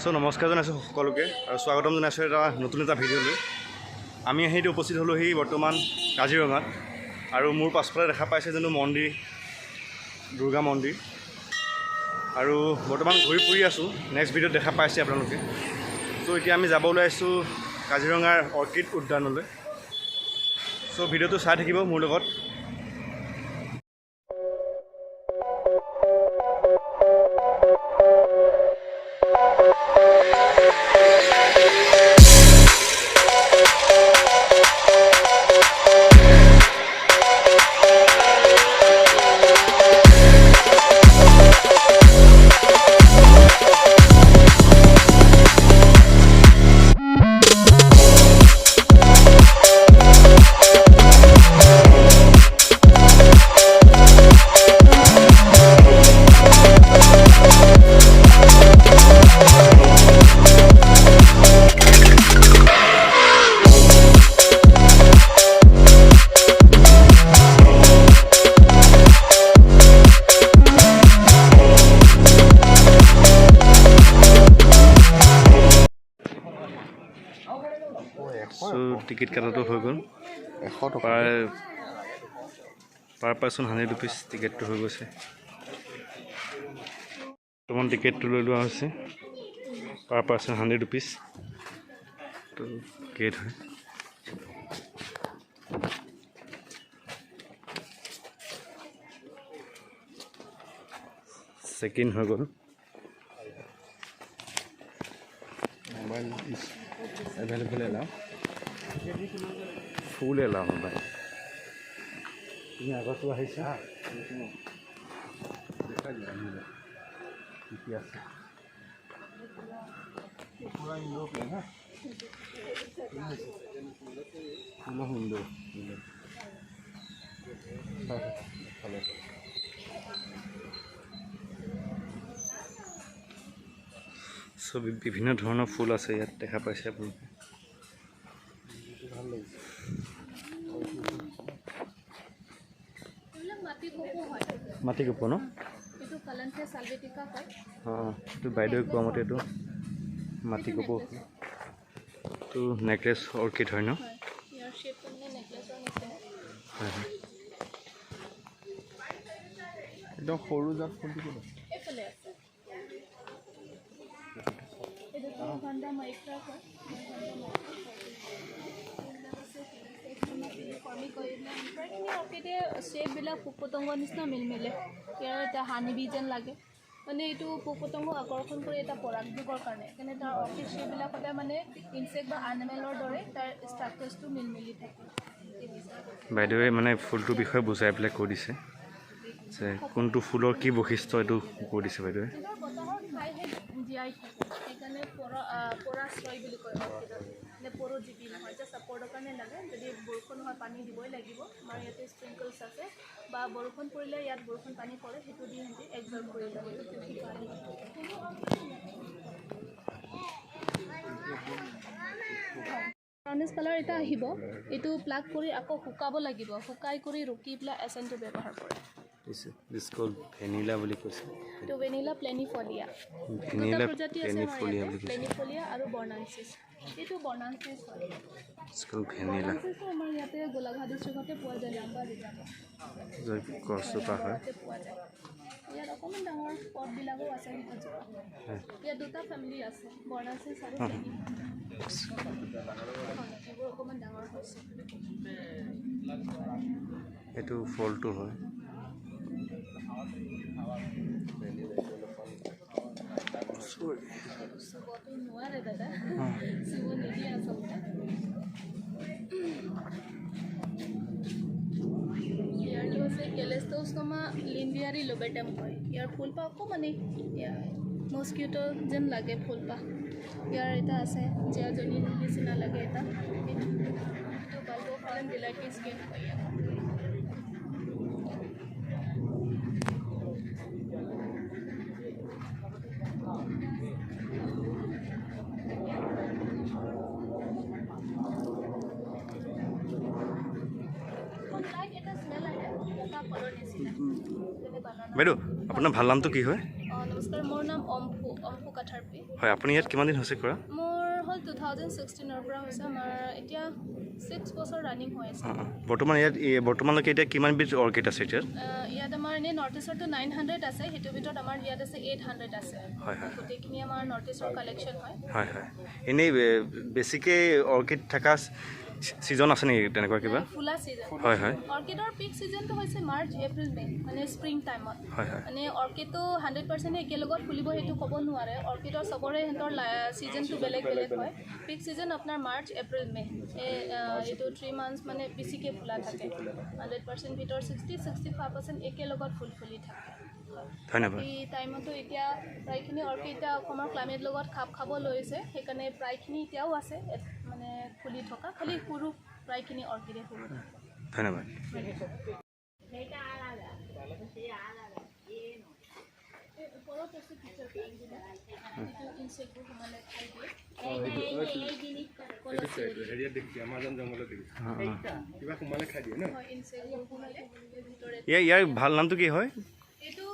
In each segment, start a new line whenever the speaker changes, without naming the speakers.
So নমস্কাৰ জনাইছোঁ সকলোকে আৰু স্বাগতম জনাইছোঁ এটা নতুন এটা ভিডিঅ'লৈ। আমি সেইটো উপস্থিত হ'লোহি বৰ্তমান কাজিৰঙাত আৰু মোৰ পাছফালে দেখা পাইছে যোনটো মন্দিৰ দুৰ্গা মন্দিৰ আৰু বৰ্তমান ঘূৰি ফুৰি আছোঁ। নেক্সট ভিডিঅ'ত দেখা পাইছে আপোনালোকে। চ' এতিয়া আমি যাব ওলাইছোঁ কাজিৰঙাৰ অৰ্কিড উদ্যানলৈ। চ' ভিডিঅ'টো চাই থাকিব মোৰ লগত। টিকেট কাটাটো হৈ গ'ল 100 টকা পাৰ পাৰ্চন 100 ৰুপিজ টিকেটটো হৈ গৈছে। বৰ্তমান টিকেটটো লৈ লোৱা হৈছে পাৰ পাৰ্চন 100 ৰুপিজ। তো গেট হয় চেকিং হৈ গ'ল। মোবাইল এভেলেবল এলাও ফুল এলাও মোবাইল। তুমি আগতো আহিছা কি আছে পুৰা ইউৰোপ না হিন্দু চ' বিভিন্ন ধৰণৰ ফুল আছে ইয়াত দেখা পাইছে আপোনালোকে। ভাল লাগিছে। মাটি কপৌ ন? অঁ, এইটো বাইদেৱে কোৱা মতে এইটো মাটি কপৌ। এইটো নেকলেছ অৰ্কিড হয় ন? হয় হয়। একদম সৰু জাত ফুলটো ক'ত আছে?
শ্বেপবিলাক পোক পতংগৰ নিচিনা মিলমিলে। ইয়াৰ এটা হানিবি যেন লাগে, মানে এইটো পোক পতংগ আকৰ্ষণ কৰি এটা পৰাগ দিবৰ কাৰণে। সেইকাৰণে তাৰ অৰ্কিড শ্বেপবিলাক সদায় মানে ইনচেক্ট বা এনিমেলৰ দৰে তাৰ ষ্ট্ৰাকচাৰটো মিলমিলি থাকে।
বাইদেৱে মানে ফুলটোৰ বিষয়ে বুজাই পেলাই কৈ দিছে যে কোনটো ফুলৰ কি বৈশিষ্ট্য এইটো কৈ দিছে বাইদেৱে।
বতাহৰ ঠাইহে জীয়াই থাকে, সেইকাৰণে পৰাশ্ৰয় বুলি কয় অৰ্কিডত। মানে পৰজীৱী নহয়, জাষ্ট ছাপৰ্টৰ কাৰণে লাগে। যদি বৰষুণ হয় পানী দিবই লাগিব। আমাৰ ইয়াতে স্প্ৰিংকলছ আছে, বা বৰষুণ পৰিলে ইয়াত বৰষুণ পানী পৰে, সেইটো দি সিহঁতি এবজৰ্ব কৰি লয়। ব্ৰাউনিছ কালাৰ এটা আহিব, এইটো প্লাগ কৰি আকৌ শুকাব লাগিব। শুকাই কৰি ৰুকি পেলাই এচেণ্টটো ব্যৱহাৰ কৰে।
দিছ কল ভেনিলা বুলি কৈছে।
এইটো ভেনিলা প্লেনিফলিয়া।
ভেনিলা
দুটা প্ৰজাতি আছে আমাৰ
প্লেনিফলিয়া
ইয়াতে,
বুলি কৈছে।
প্লেনিফলিয়া আৰু বৰ্ণাঞ্চিছ। এইটো বৰ্ণাঞ্চিছ হয়।
দিছ কল ভেনিলা।
বৰ্ণাঞ্চিছটো আমাৰ ইয়াতে গোলাঘাট ডিষ্ট্ৰিক্টতে পোৱা যায়, নাম্বাৰ ৰিজাৰ্ভত।
গছজোপা হয়।
পোৱা যায়। ইয়াত অকণমান ডাঙৰ পটবিলাকো আছে গছজোপা। ইয়াত দুটা ফেমিলি আছে, বৰ্ণাঞ্চিছ আৰু প্লেনি। এইবোৰ অকণমান ডাঙৰ হৈছে।
এইটো ফলটো হয়।
চুবতো নোৱাৰে দাদা, চুব নিদিয়ে আচলতে। ইয়াৰটো আছে কেলেষ্ট'ষ্টমা লিম্বিয়াৰি লোবেটাম হয়। ইয়াৰ ফুলপাহ অকণমানেই মস্কিউটো যেন লাগে ফুলপাহ। ইয়াৰ এটা আছে জীয়াজনীৰ নিচিনা লাগে এটা, এইটো বাল্বোফাইলাম ডিলাইটি স্কিন হয় ইয়াত।
বাইদেউ আপোনাৰ ভাল নামটো কি হয়?
নমস্কাৰ, মোৰ নাম অম্ফু কাঠাৰপি।
হয়, আপুনি ইয়াত কিমান দিন হৈছে কৰা?
মোৰ হ'ল 2016 পৰা হৈছে, আমাৰ এতিয়া 6 বছৰ ৰানিং হৈ আছে।
বৰ্তমান ইয়াত বৰ্তমানলৈকে এতিয়া কিমান বিধ অৰ্কিড আছে এতিয়া?
ইয়াত আমাৰ এনেই নৰ্থ ইষ্টৰটো 900 আছে, সেইটোৰ ভিতৰত আমাৰ ইয়াত আছে 800 আছে।
হয় হয়,
গোটেইখিনি আমাৰ নৰ্থ ইষ্টৰ কালেকশ্যন হয়।
হয় হয়, এনেই বেছিকৈ অৰ্কিড থকা ছিজন আছে নেকি তেনেকুৱা কিবা? ফুলা ছিজন। হয় হয়,
অৰ্কিডৰ পিক ছিজনটো হৈছে মাৰ্চ, এপ্ৰিল, মে', মানে স্প্ৰিং টাইমত।
হয় হয়,
মানে অৰ্কিডটো 100% একেলগত ফুলিব সেইটো ক'ব নোৱাৰে। অৰ্কিডৰ চবৰে সিহঁতৰ ছিজনটো বেলেগ বেলেগ হয়। পিক ছিজন আপোনাৰ মাৰ্চ, এপ্ৰিল, মে', এইটো 3 মান্থছ মানে বেছিকৈ ফুলা থাকে। 100% ভিতৰত 60-65% একেলগত ফুলি থাকে।
ধন্যবাদ।
এই টাইমতো এতিয়া প্ৰায়খিনি অৰ্কিড এতিয়া অসমৰ ক্লাইমেট লগত খাপ খাব লৈছে, সেইকাৰণে প্ৰায়খিনি এতিয়াও আছে মানে ফুলি থকা, খালি সৰু প্ৰায়খিনি অৰ্কিডে সৰু।
ধন্যবাদ। ইয়াৰ ভাল নামটো কি হয়?
এইটো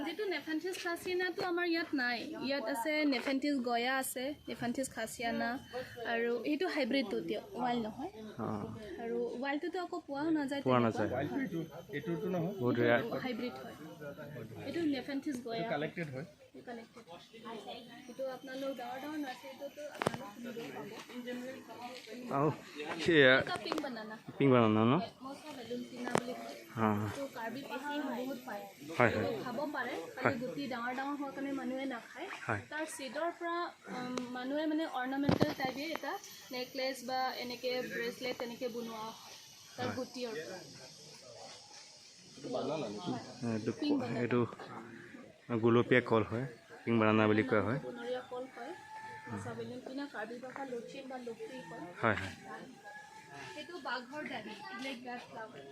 যিটো নেফেন্থিছ খাচিয়ানাটো আমাৰ ইয়াত নাই। ইয়াত আছে নেফেন্থিছ গয়া আছে, নেফেন্থিছ খাচিয়ানা, আৰু সেইটো হাইব্ৰিডটো এতিয়া ৱাইল্ড নহয়। আৰু ৱাইল্ডটোতো আকৌ পোৱাও নাযায়,
এইটোতো নহয়,
হাইব্ৰিড হয়। এইটো নেফেন্থিছ গয়া কালেক্টেড হয়। এইটো আপোনালোক ডাঙৰ ডাঙৰ নাৰ্চাৰীটোতো আপোনালোক পিংক বানানা
ন? হয় হয়,
খাব পাৰে, খালি গুটি ডাঙৰ ডাঙৰ হোৱাৰ কাৰণে মানুহে নাখায়। তাৰ চিডৰ পৰা মানুহে মানে অৰ্নামেণ্টেল টাইপে এটা নেকলেছ বা এনেকৈ ব্ৰেচলেট তেনেকৈ বনোৱা তাৰ গুটিৰ পৰা।
এইটো গোলপীয়া কল হয়, পিংক বানানা বুলি কোৱা হয়।
বনৰীয়া কল হয়, কাৰ্বি ভাষা লচিন বা লক্ষী কয়।
হয় হয়,
সেইটো বাঘৰ দাবী, ব্লেক ব্লাড ফ্লাৱাৰ।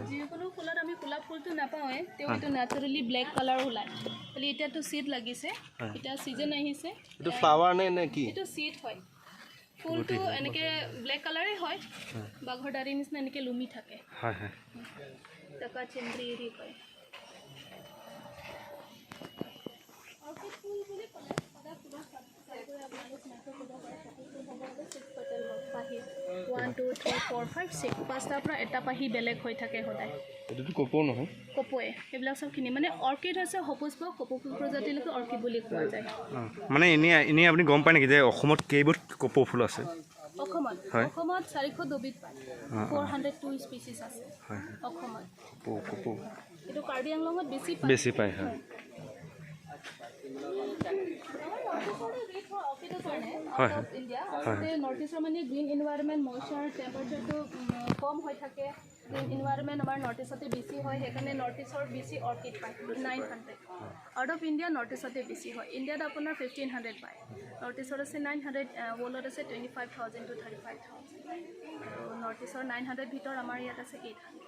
যিকোনো ফুলত আমি গোলাপ ফুলটো নাপাওঁৱে, তেওঁ এইটো নেচাৰেলি ব্লেক কালাৰ ওলায়। খালি এতিয়াতো চিড লাগিছে, এতিয়া ছিজন আহিছে।
এইটো ফ্লাৱাৰ নে কি?
এইটো চিড হয়। ফুলটো এনেকৈ ব্লেক কালাৰেই হয়, বাঘৰ দাড়িৰ নিচিনা এনেকৈ লুমি থাকে।
হয় হয়,
টকা চেন্দ্ৰী এৰি কয়। অৰ্কিড ফুল বুলি ক'লে সদায় ফুলৰ আপোনালোক ক'ব পাৰে। 1, 2, 3, 4, 5, 6 5টাৰ পৰা এটা পাহি বেলেগ হৈ থাকে সদায়।
এইটোতো কপৌ নহয়?
কপৌৱে, সেইবিলাক চবখিনি মানে অৰ্কিড হৈছে সপুষ্পক, কপৌ ফুল প্ৰজাতিলৈকে অৰ্কিড বুলি কোৱা যায়।
মানে এনেই আপুনি গম পায় নেকি যে অসমত কেইবিধ কপৌ ফুল আছে?
অসমত 402 বিধ পায়, 402 স্পিচিছ আছে অসমত। এইটো কাৰ্বি আংলঙত বেছি পায়। নৰ্থ ইষ্টৰ মানে গ্ৰীণ ইনভাইৰনমেণ্ট, মইশ্চাৰ, টেম্পাৰেচাৰটো কম হৈ থাকে। গ্ৰীণ ইনভাইৰনমেণ্ট আমাৰ নৰ্থ ইষ্টতে বেছি হয়, সেইকাৰণে নৰ্থ ইষ্টৰ বেছি অৰ্কিড পায় 900। আউট অফ ইণ্ডিয়া নৰ্থ ইষ্টতে বেছি হয়। ইণ্ডিয়াত আপোনাৰ 1500 পায়, নৰ্থ ইষ্টত আছে 900, ৱৰ্ল্ডত আছে 25,000 to 35,000। আৰু নৰ্থ ইষ্টৰ 900 ভিতৰত আমাৰ ইয়াত আছে 800,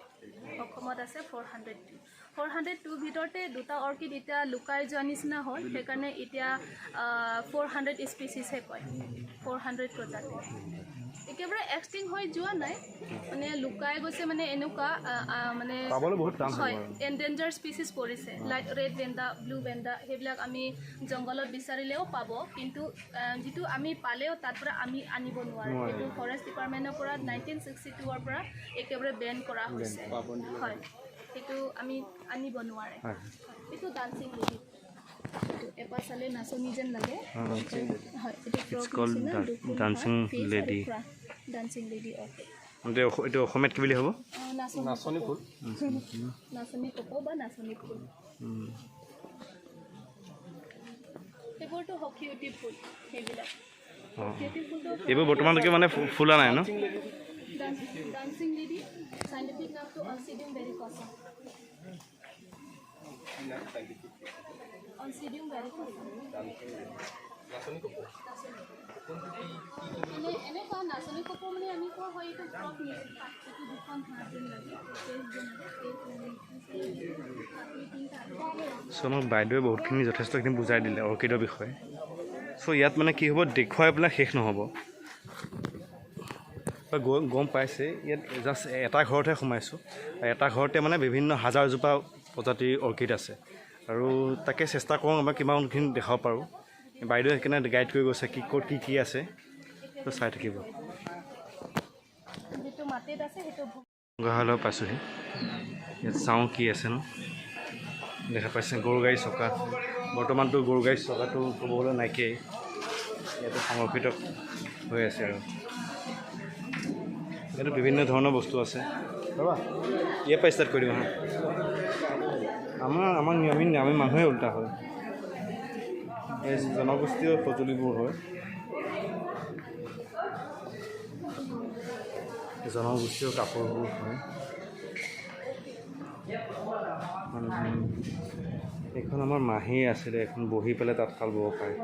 অসমত আছে 402। 402 ভিতৰতে দুটা অৰ্কিড এতিয়া লুকাই যোৱা নিচিনা হ'ল, সেইকাৰণে এতিয়া 400 স্পিচিছহে কয়, 400 প্ৰজাতি। একেবাৰে এক্সটিং হৈ যোৱা নাই, মানে লুকাই গৈছে, মানে এনেকুৱা মানে হয় এনডেঞ্জাৰ স্পিচিছ পৰিছে। লাইক ৰেড ভেণ্ডা, ব্লু ভেণ্ডা, সেইবিলাক আমি জংঘলত বিচাৰিলেও পাব, কিন্তু যিটো আমি পালেও তাৰ পৰা আমি আনিব নোৱাৰোঁ। সেইটো ফৰেষ্ট ডিপাৰ্টমেণ্টৰ পৰা 1962ৰ পৰা একেবাৰে বেন কৰা হৈছে। হয়, সেইটো আমি আনিব নোৱাৰে। এইটো ডান্সিং লেডি, এপাহ চালে নাচনি যেন লাগে। হয়, এইটো ডান্সিং লেডি অৰ্কিড।
এইটো অসমীয়াত কি বুলি হ'ব?
নাচনি ফুল, নাচনি কপৌ বা নাচনি ফুল। সেইবোৰতো সখীয়তী ফুল, সেইবিলাক সখীয়তী ফুলটো
এইবোৰ বৰ্তমানলৈকে মানে ফুলা নাই ন?
ডান্সিং লেডি চাইণ্টিফিক নামটো অনচিডিয়াম ভেৰিকোচাম। এনেকুৱা নাচনি কপৌ মানে আমি কোৱা হয় এইটো ফ্ৰক নিচিনা, এইটো দুখন হাত যেন লাগে।
চ' আমাক বাইদেৱে বহুতখিনি যথেষ্টখিনি বুজাই দিলে অৰ্কিডৰ বিষয়ে। চ' ইয়াত মানে কি হ'ব, দেখুৱাই পেলাই শেষ নহ'ব। গম পাইছে, ইয়াত জাষ্ট এটা ঘৰতহে সোমাইছোঁ। এটা ঘৰতে মানে বিভিন্ন হাজাৰজোপা প্ৰজাতিৰ অৰ্কিড আছে। আৰু তাকে চেষ্টা কৰোঁ আমাৰ কিমানখিনি দেখাব পাৰোঁ। বাইদেৱে সেইকাৰণে গাইড কৰি গৈছে কি ক'ত কি আছে তো চাই থাকিব।
যিটো মাটিত আছে সেইটো
সংগ্ৰহালয় পাইছোঁহি। ইয়াত চাওঁ কি আছে ন। দেখা পাইছে গৰু গাড়ী চকা। বৰ্তমানতো গৰু গাড়ী চকাটো ক'বলৈ নাইকিয়াই, ইয়াতে সংৰক্ষিত হৈ আছে। আৰু ইয়াতো বিভিন্ন ধৰণৰ বস্তু আছে। ৰ'বা ইয়াৰ পৰা ষ্টাৰ্ট কৰি দিওঁ হা। আমি মানুহে উল্টা হয়, এই জনগোষ্ঠীয় সঁজুলিবোৰ হয়, জনগোষ্ঠীয় কাপোৰবোৰ হয়। এইখন আমাৰ মাহী আছিলে, এখন বহি পেলাই তাঁতশাল বব পাৰে।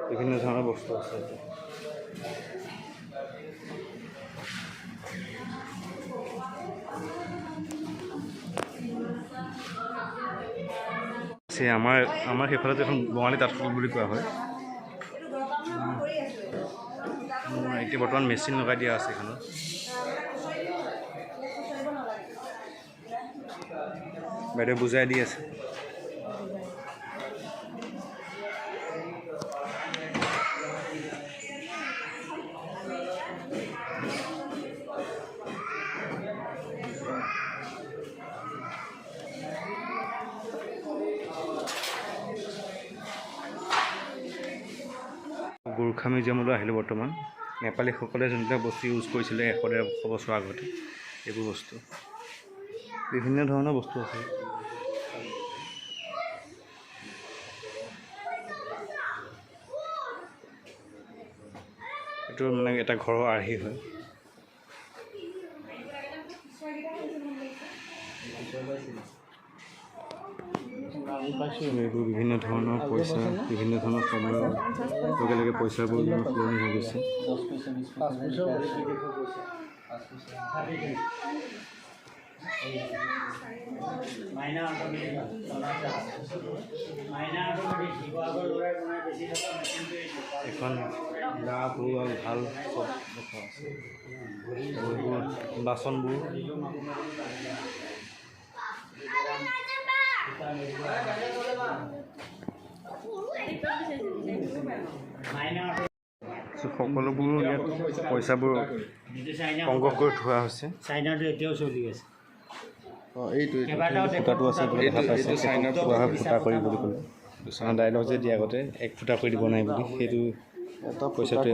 বিভিন্ন ধৰণৰ বস্তু আছে। আমাৰ সেইফালে এখন বঙালী তাঁতশাল বুলি কোৱা হয়। এতিয়া বৰ্তমান মেচিন লগাই দিয়া আছে এইখনত। বাইদেউ বুজাই দি আছে। গোৰ্খা মিউজিয়ামলৈ আহিলোঁ বৰ্তমান। নেপালীসকলে যোনবিলাক বস্তু ইউজ কৰিছিলে 100-150 বছৰ আগতে, এইবোৰ বস্তু বিভিন্ন ধৰণৰ বস্তু আছে। এইটো মানে এটা ঘৰৰ আৰ্হি হয়। এইবোৰ বিভিন্ন ধৰণৰ পইচা, বিভিন্ন ধৰণৰ সময়ৰ লগে লগে পইচাবোৰ সলনি হৈ গৈছে। এখন গা ধোৱা ভাল চব দেখা আছে। এইবোৰ বাচনবোৰ সকলোবোৰ ইয়াত পইচাবোৰ সংগ্ৰহ কৰি থোৱা হৈছে।
চাইনাটো এতিয়াও চলি আছে।
ফুটাটো আছে দেখা পাইছে, ফুটা কৰি বুলি ক'লে। ডাইলগ যে দিয়ে আগতে 1 ফুটা কৰি দিব নাই বুলি, সেইটো পইচাটো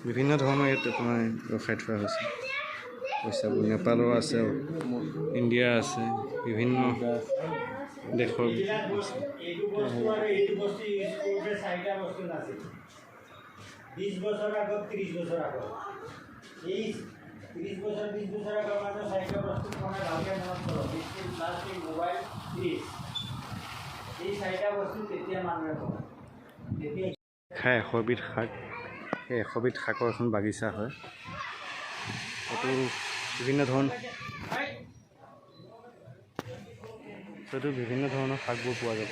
বিভিন্ন ধৰণৰ ইয়াত আপোনাৰ ৰখাই থোৱা হৈছে পইচাবোৰ। নেপালৰ আছে, ইণ্ডিয়াৰ আছে, বিভিন্ন দেশৰ আছে। খাই 100 বিধ শাক, সেই 100 বিধ শাকৰ এখন বাগিচা হয়। এইটো বিভিন্ন ধৰণৰ শাকবোৰ পোৱা যাব,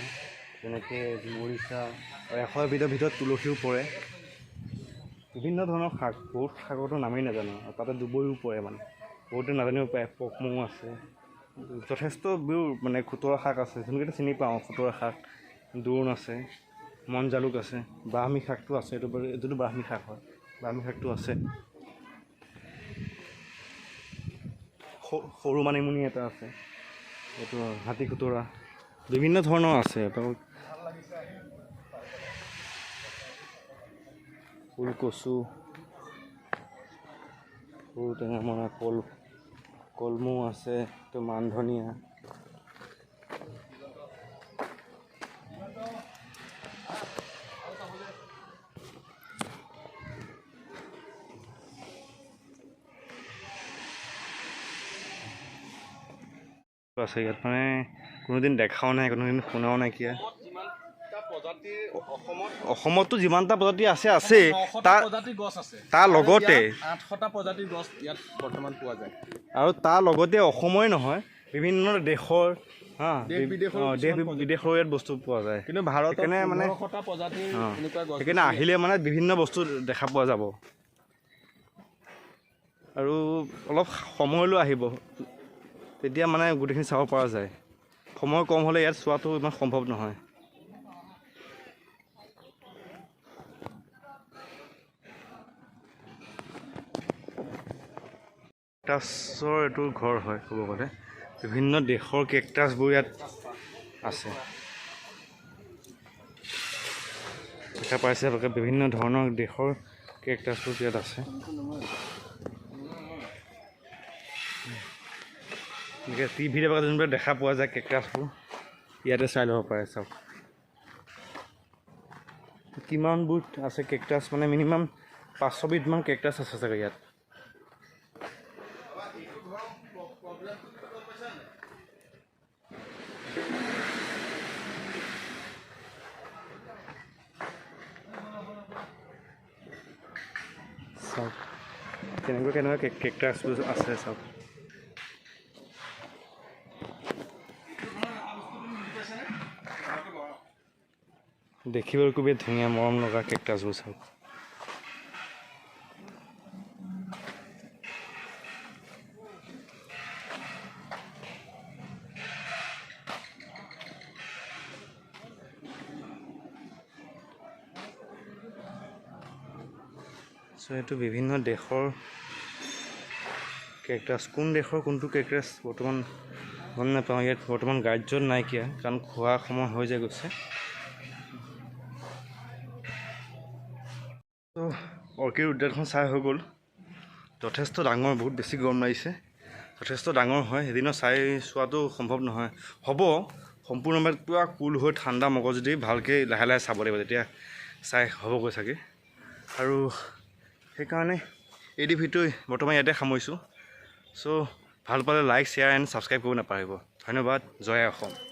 যেনেকৈ মৰিচা, 100 বিধৰ ভিতৰত তুলসীও পৰে। বিভিন্ন ধৰণৰ শাক, বহুত শাকৰতো নামেই নাজানো, আৰু তাতে দুবৰিও পৰে, মানে বহুতে নাজানিব পাৰে। পকমৌ আছে, যথেষ্টবোৰ মানে খুতৰা শাক আছে, যোনকেইটা চিনি পাওঁ। খুতৰা শাক, দোৰোণ আছে, মন জালুক আছে, ব্ৰাহ্মী শাকটো আছে। এইটোতো ব্ৰাহ্মী শাক হয়, ব্ৰাহ্মী শাকটো আছে। সৰু মানিমুনি এটা আছে, এইটো হাতী খুতৰা, বিভিন্ন ধৰণৰ আছে। ফুলকচু, সৰু টেঙামৰা, কলমৌ আছে, এইটো মান ধনিয়া। আছে ইয়াত, মানে কোনোদিন দেখাও নাই, কোনোদিন শুনাও নাইকিয়া। অসমততো যিমানটা প্ৰজাতি আছে, তাৰ লগতে
800টা প্ৰজাতিৰ গছ ইয়াত বৰ্তমান পোৱা যায়।
আৰু তাৰ লগতে অসমৰে নহয়, বিভিন্ন দেশৰ
দেশ
বিদেশৰ ইয়াত বস্তু পোৱা যায়।
কিন্তু ভাৰতত
সেইকাৰণে মানে
1500টা প্ৰজাতিৰ এনেকুৱা গছ,
সেইকাৰণে আহিলে মানে বিভিন্ন বস্তু দেখা পোৱা যাব। আৰু অলপ সময়লৈ আহিব, তেতিয়া মানে গোটেইখিনি চাব পৰা যায়। সময় কম হ'লে ইয়াত চোৱাটো ইমান সম্ভৱ নহয়। কেকটাছৰ এইটো ঘৰ হয় ক'ব গ'লে। বিভিন্ন দেশৰ কেকটাছবোৰ ইয়াত আছে। দেখা পাইছে আপোনালোকে বিভিন্ন ধৰণৰ দেশৰ কেকটাছবোৰ ইয়াত আছে। এনেকৈ টিভিত আপোনালোকে যোনবিলাক দেখা পোৱা যায় কেকটাছবোৰ ইয়াতে চাই ল'ব পাৰে। চাওক কিমানবোৰ আছে কেকটাছ, মানে মিনিমাম 500বিধমান কেকটাছ আছে চাগে ইয়াত। চাওক কেনেকুৱা কেকটাছবোৰ আছে চাওক। দেখিবলৈ খুবেই ধুনীয়া মৰম লগা কেকটাছবোৰ চাওক। এইটো বিভিন্ন দেশৰ কেকটাছ। কোন দেশৰ কোনটো কেকটাছ বৰ্তমান গম নাপাওঁ। ইয়াত বৰ্তমান গাৰ্জত নাইকিয়া, কাৰণ খোৱা সময় হৈ যায় গৈছে। অৰ্কিড উদ্যানখন চাই হৈ গ'ল। যথেষ্ট ডাঙৰ, বহুত বেছি গৰম লাগিছে। যথেষ্ট ডাঙৰ হয়, এদিনত চাই চোৱাটো সম্ভৱ নহয়। হ'ব সম্পূৰ্ণভাৱে পূৰা কুল হৈ ঠাণ্ডা মগজুদি ভালকৈ লাহে লাহে চাব লাগিব, তেতিয়া চাই হ'বগৈ চাগে। আৰু সেইকাৰণে এই ভিডিঅ'টো বৰ্তমান ইয়াতে সামৰিছোঁ। চ' ভাল পালে লাইক, শ্বেয়াৰ এণ্ড ছাবস্ক্ৰাইব কৰিব নাপাহৰিব। ধন্যবাদ। জয় অসম।